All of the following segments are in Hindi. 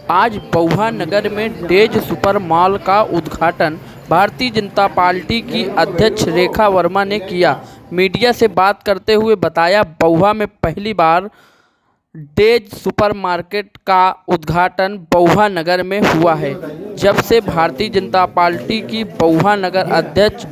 आज बउहा नगर में डेज सुपर मॉल का उद्घाटन भारतीय जनता पार्टी की अध्यक्ष रेखा वर्मा ने किया। मीडिया से बात करते हुए बताया, बउहा में पहली बार डेज सुपरमार्केट का उद्घाटन बउहा नगर में हुआ है। जब से भारतीय जनता पार्टी की बउहा नगर अध्यक्ष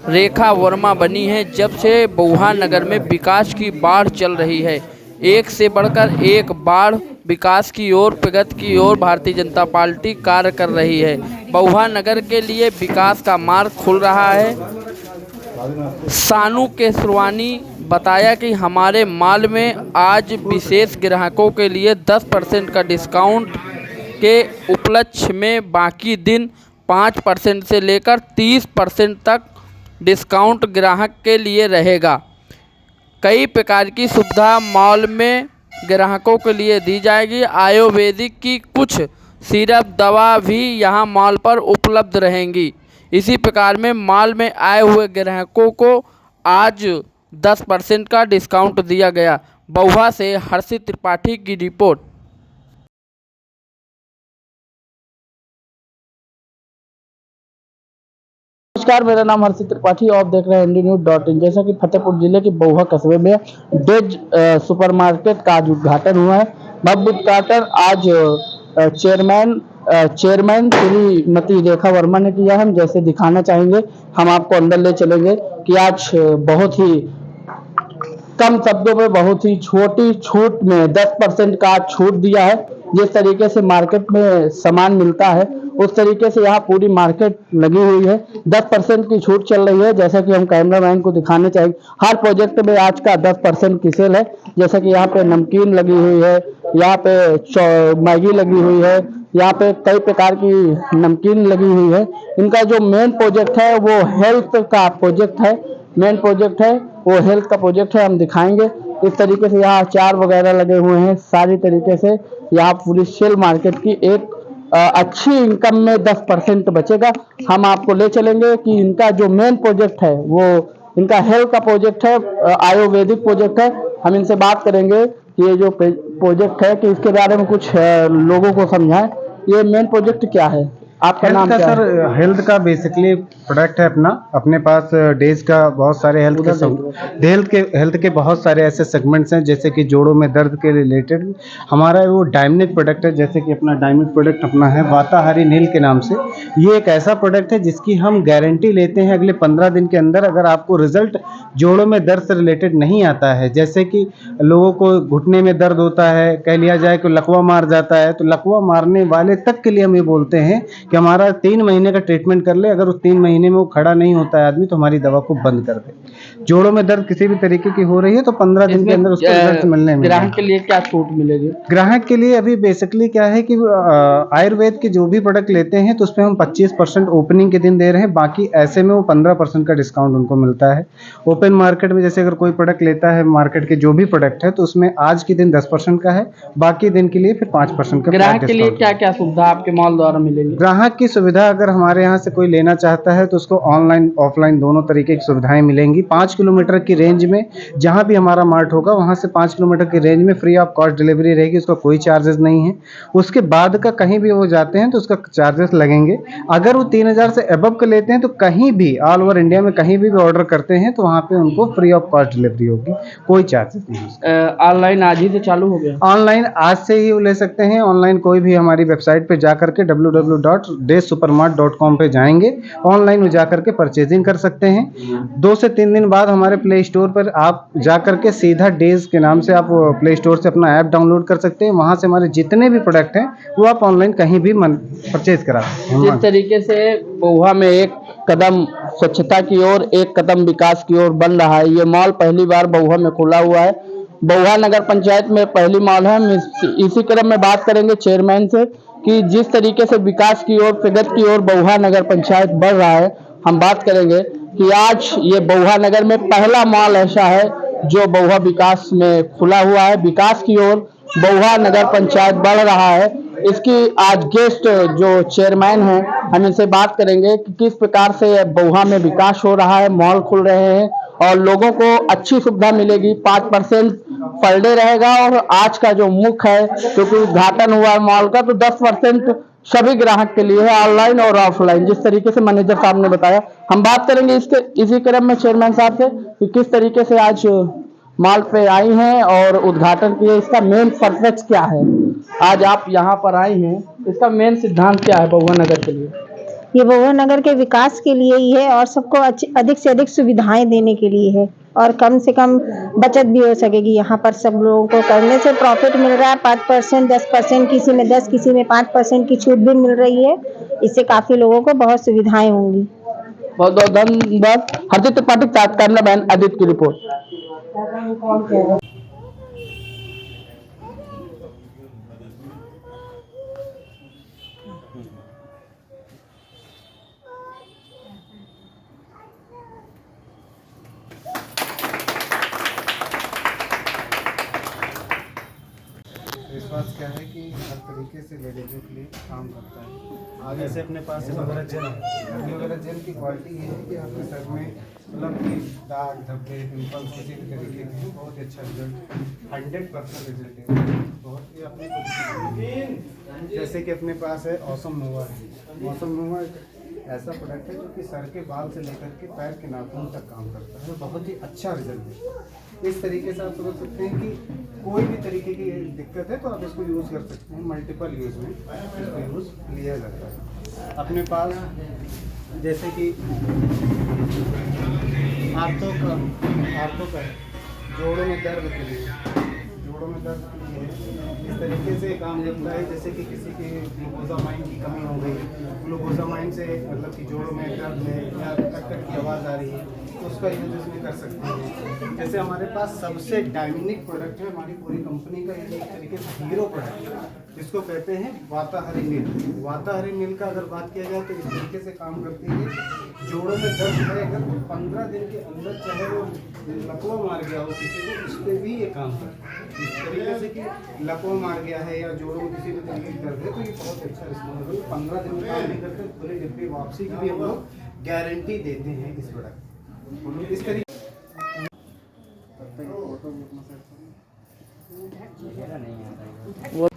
रेखा वर्मा बनी है, जब से बउहा नगर में विकास की बाढ़ चल रही है। एक से बढ़कर एक बाढ़ विकास की ओर, प्रगति की ओर भारतीय जनता पार्टी कार्य कर रही है। बउहा नगर के लिए विकास का मार्ग खुल रहा है। सानू केसरवानी बताया कि हमारे मॉल में आज विशेष ग्राहकों के लिए 10% का डिस्काउंट के उपलक्ष्य में बाकी दिन 5% से लेकर 30% तक डिस्काउंट ग्राहक के लिए रहेगा। कई प्रकार की सुविधा मॉल में ग्राहकों के लिए दी जाएगी। आयुर्वेदिक की कुछ सिरप दवा भी यहां मॉल पर उपलब्ध रहेंगी। इसी प्रकार में मॉल में आए हुए ग्राहकों को आज 10% का डिस्काउंट दिया गया। बउहा से हर्षित त्रिपाठी की रिपोर्ट। नमस्कार, मेरा नाम हर्षित त्रिपाठी और आप देख रहे हैं NDNews.in। जैसा कि फतेहपुर जिले के बउहा कस्बे में डेज सुपरमार्केट का आज उद्घाटन हुआ है। भव्य उद्घाटन आज चेयरमैन श्रीमती रेखा वर्मा ने किया है। हम जैसे दिखाना चाहेंगे, हम आपको अंदर ले चलेंगे कि आज बहुत ही कम शब्दों में बहुत ही छोटी छूट में 10% का छूट दिया है। जिस तरीके से मार्केट में सामान मिलता है उस तरीके से यहाँ पूरी मार्केट लगी हुई है। 10% की छूट चल रही है। जैसा कि हम कैमरामैन को दिखाने चाहेंगे, हर प्रोजेक्ट में आज का 10% की सेल है। जैसा कि यहाँ पे नमकीन लगी हुई है, यहाँ पे मैगी लगी हुई है, यहाँ पे कई प्रकार की नमकीन लगी हुई है। इनका जो मेन प्रोजेक्ट है वो हेल्थ का प्रोजेक्ट है। मेन प्रोजेक्ट है वो हेल्थ का प्रोजेक्ट है। हम दिखाएंगे इस तरीके से यहाँ अचार वगैरह लगे हुए हैं। सारी तरीके से यहाँ पूरी सेल मार्केट की एक अच्छी इनकम में 10% बचेगा। हम आपको ले चलेंगे कि इनका जो मेन प्रोजेक्ट है वो इनका हेल्थ का प्रोजेक्ट है, आयुर्वेदिक प्रोजेक्ट है। हम इनसे बात करेंगे कि ये जो प्रोजेक्ट है कि इसके बारे में कुछ लोगों को समझाएं। ये मेन प्रोजेक्ट क्या है? आपका नाम क्या है? सर, हेल्थ का बेसिकली प्रोडक्ट है अपने पास डेज का बहुत सारे हेल्थ के बहुत सारे ऐसे सेगमेंट्स हैं, जैसे कि जोड़ों में दर्द के रिलेटेड हमारा वो डायमनिक प्रोडक्ट है। जैसे कि अपना डायमनिक प्रोडक्ट अपना है वाताहारी नील के नाम से। ये एक ऐसा प्रोडक्ट है जिसकी हम गारंटी लेते हैं अगले 15 दिन के अंदर। अगर आपको रिजल्ट जोड़ों में दर्द से रिलेटेड नहीं आता है, जैसे कि लोगों को घुटने में दर्द होता है, कह लिया जाए कि लकवा मार जाता है, तो लकवा मारने वाले तक के लिए हम ये बोलते हैं कि हमारा 3 महीने का ट्रीटमेंट कर ले। अगर उस 3 महीने में वो खड़ा नहीं होता है आदमी, तो हमारी दवा को बंद कर दे। जोड़ों में दर्द किसी भी तरीके की हो रही है तो 15 दिन के अंदर उसको रिजल्ट मिलने में। ग्राहक के लिए क्या छूट मिलेगी? ग्राहक के लिए अभी बेसिकली क्या है कि आयुर्वेद के जो भी प्रोडक्ट लेते हैं तो उसमें हम 25% ओपनिंग के दिन दे रहे हैं। बाकी ऐसे में वो 15% का डिस्काउंट उनको मिलता है। ओपन मार्केट में जैसे अगर कोई प्रोडक्ट लेता है मार्केट के जो भी प्रोडक्ट है तो उसमें आज के दिन 10% का है, बाकी दिन के लिए फिर 5% का। ग्राहक के लिए क्या क्या सुविधा आपके मॉल द्वारा मिलेगी? ग्राहक की सुविधा अगर हमारे यहाँ से कोई लेना चाहता है तो उसको ऑनलाइन ऑफलाइन दोनों तरीके की सुविधाएं मिलेंगी। 5 किलोमीटर की रेंज में जहाँ भी हमारा मार्ट होगा वहाँ से 5 किलोमीटर की रेंज में फ्री ऑफ कॉस्ट डिलीवरी रहेगी। उसका कोई चार्जेस नहीं है। उसके बाद का कहीं भी वो जाते हैं तो उसका चार्जेस लगेंगे। अगर वो 3000 से अबव के लेते हैं तो कहीं भी ऑल ओवर इंडिया में कहीं भी ऑर्डर करते हैं तो वहाँ पे उनको फ्री ऑफ कॉस्ट डिलीवरी होगी, कोई चार्जेस नहीं। ऑनलाइन आज ही से चालू हो गया? ऑनलाइन आज से ही ले सकते हैं। ऑनलाइन कोई भी हमारी वेबसाइट पे जा करके www.daysupermart.com पे जाएंगे, ऑनलाइन में जा करके परचेजिंग कर सकते हैं। 2 से 3 दिन बाद हमारे प्ले स्टोर पर आप जा करके सीधा डेज के नाम से आप प्ले स्टोर से अपना ऐप डाउनलोड कर सकते हैं। वहाँ से हमारे जितने भी प्रोडक्ट हैं वो आप ऑनलाइन कहीं भी परचेज करा सकते हैं। जिस तरीके से बउहा में एक कदम स्वच्छता की ओर, एक कदम विकास की ओर बन रहा है। ये मॉल पहली बार बउहा में खुला हुआ है। बउहा नगर पंचायत में पहली मॉल है। हम इसी क्रम में बात करेंगे चेयरमैन से कि जिस तरीके से विकास की ओर, प्रगति की ओर बउहा नगर पंचायत बढ़ रहा है। हम बात करेंगे कि आज ये बउहा नगर में पहला मॉल ऐसा है जो बउहा विकास में खुला हुआ है। विकास की ओर बउहा नगर पंचायत बढ़ रहा है। इसकी आज गेस्ट जो चेयरमैन हैं, हम इनसे बात करेंगे कि किस प्रकार से बउहा में विकास हो रहा है, मॉल खुल रहे हैं और लोगों को अच्छी सुविधा मिलेगी। 5% पर डे रहेगा। और आज का जो मुख्य है, क्योंकि उद्घाटन हुआ है मॉल का, तो 10% सभी ग्राहक के लिए है, ऑनलाइन और ऑफलाइन, जिस तरीके से मैनेजर साहब ने बताया। हम बात करेंगे इसके इसी क्रम में चेयरमैन साहब से कि किस तरीके से आज मॉल पे आई हैं और उद्घाटन किए, इसका मेन पर्पस क्या है। आज आप यहाँ पर आई हैं, इसका मेन सिद्धांत क्या है बउआ नगर के लिए। ये बउआ नगर के विकास के लिए ही है और सबको अधिक से अधिक सुविधाएं देने के लिए है और कम से कम बचत भी हो सकेगी। यहाँ पर सब लोगों को करने से प्रॉफिट मिल रहा है 5%, 10%, किसी में 10, किसी में 5% की छूट भी मिल रही है। इससे काफी लोगों को बहुत सुविधाएं होंगी। बहुत बहुत धन्यवाद। हरदीप त्रिपाठी, तात्कालिक बहन अदित की रिपोर्ट। विश्वास क्या है कि हर तरीके से लेडीज़ों के लिए काम करता है। आगे से अपने पास एलोवेरा जेल है। एलोवेरा जेल की क्वालिटी ये है कि आपके सर में मतलब कि दाग धब्बे पिंपल्स किसी भी तरीके के बहुत ही अच्छा रिजल्ट, 100% रिजल्ट है। बहुत ही अपने जैसे कि अपने पास है ऑसम नोवा है। ऑसम नोवा ऐसा प्रोडक्ट है जो कि सर के बाल से लेकर के पैर के नाखून तक काम करता है। बहुत ही अच्छा रिजल्ट है। इस तरीके से आप समझ सकते हैं कि कोई भी तरीके की दिक्कत है तो आप इसको यूज़ कर सकते हैं। मल्टीपल यूज़ में इसको यूज़ लिया जाता है। अपने पास जैसे कि आर्थो का है, जोड़ों में दर्द के लिए, जोड़ों में दर्द के लिए इस तरीके से काम करता है। जैसे कि किसी के ग्लूकोजामाइन की कमी हो गई, ग्लूकोजामाइन से मतलब कि जोड़ों में दर्द है या कट की आवाज़ आ रही है तो उसका यूज इसमें कर सकते हैं। जैसे हमारे पास सबसे डायनेमिक प्रोडक्ट है हमारी पूरी कंपनी का, ये एक तरीके से हीरो प्रोडक्ट है जिसको कहते हैं वाताहारी नील। वाताहारी नील का अगर बात किया जाए तो इस तरीके से काम करती है। जोड़ों में दर्द है अगर तो 15 दिन के अंदर चाहे वो लकवा मार गया हो किसी को, उस पर भी ये काम करता है। इस तरीके से कि लकवा मार गया है या जोड़ों में किसी भी तरीके की दर्द है तो ये बहुत अच्छा रिस्पॉन्स है। 15 दिन में काम नहीं करते, पूरे डिब्बे वापसी की भी हम लोग गारंटी देते हैं इस प्रोडक्ट इस तरीके। वो